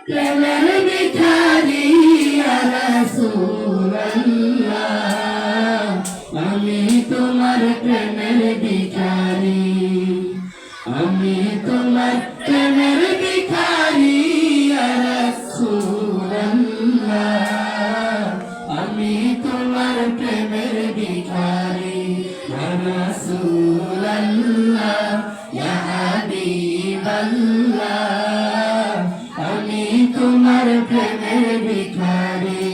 প্রেমের ভিখারি ইয়া রাসূলুল্লাহ আমি তোমার প্রেমের ভিখারি আমি তোমার প্রেমের ভিখারি ইয়া রাসূলুল্লাহ আমি তোমার প্রেমের ভিখারি ইয়া রাসূলুল্লাহ ইয়া হাবিবাল্লাহ আমি তোমার প্রেমের ভিখারি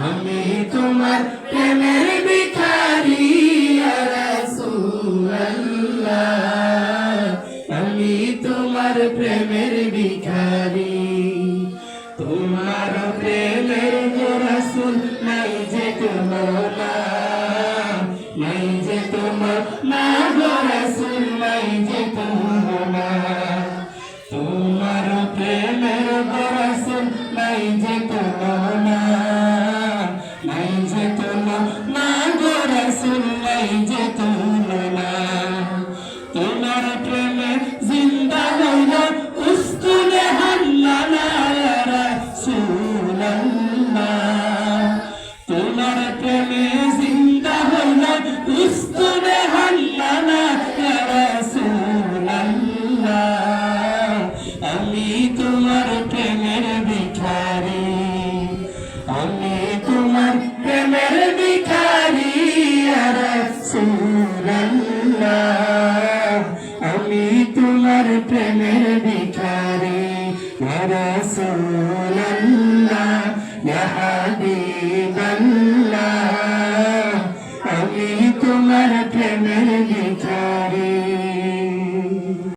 আমি তোমার প্রেমের ভিখারি ইয়া রাসূলুল্লাহ আমি তোমার প্রেমের ভিখারি তোমার প্রেমের রাসূল নাই যে তুলনা নাই যে তোমার না গো রাসূল নাই যে তুলনা তোমার প্রেমের রাসূল নাই যে তুলনা নাই যে তুলনা গো রাসূল নাই যে তুলনা তোমার প্রেমে জিন্দা হইল উস্তুনে হাল্লানা ইয়া রাসূলুল্লাহ তোমার প্রেমে জিন্দা হইল উস্তুনে হাল্লানা ইয়া রাসূলুল্লাহ আমি তোমার প্রেমের ভিখারি আমি তোমার প্রেমের ভিখারি ইয়া রাসূলুল্লাহ আমি তোমার প্রেমের ভিখারি ইয়া রাসূলুল্লাহ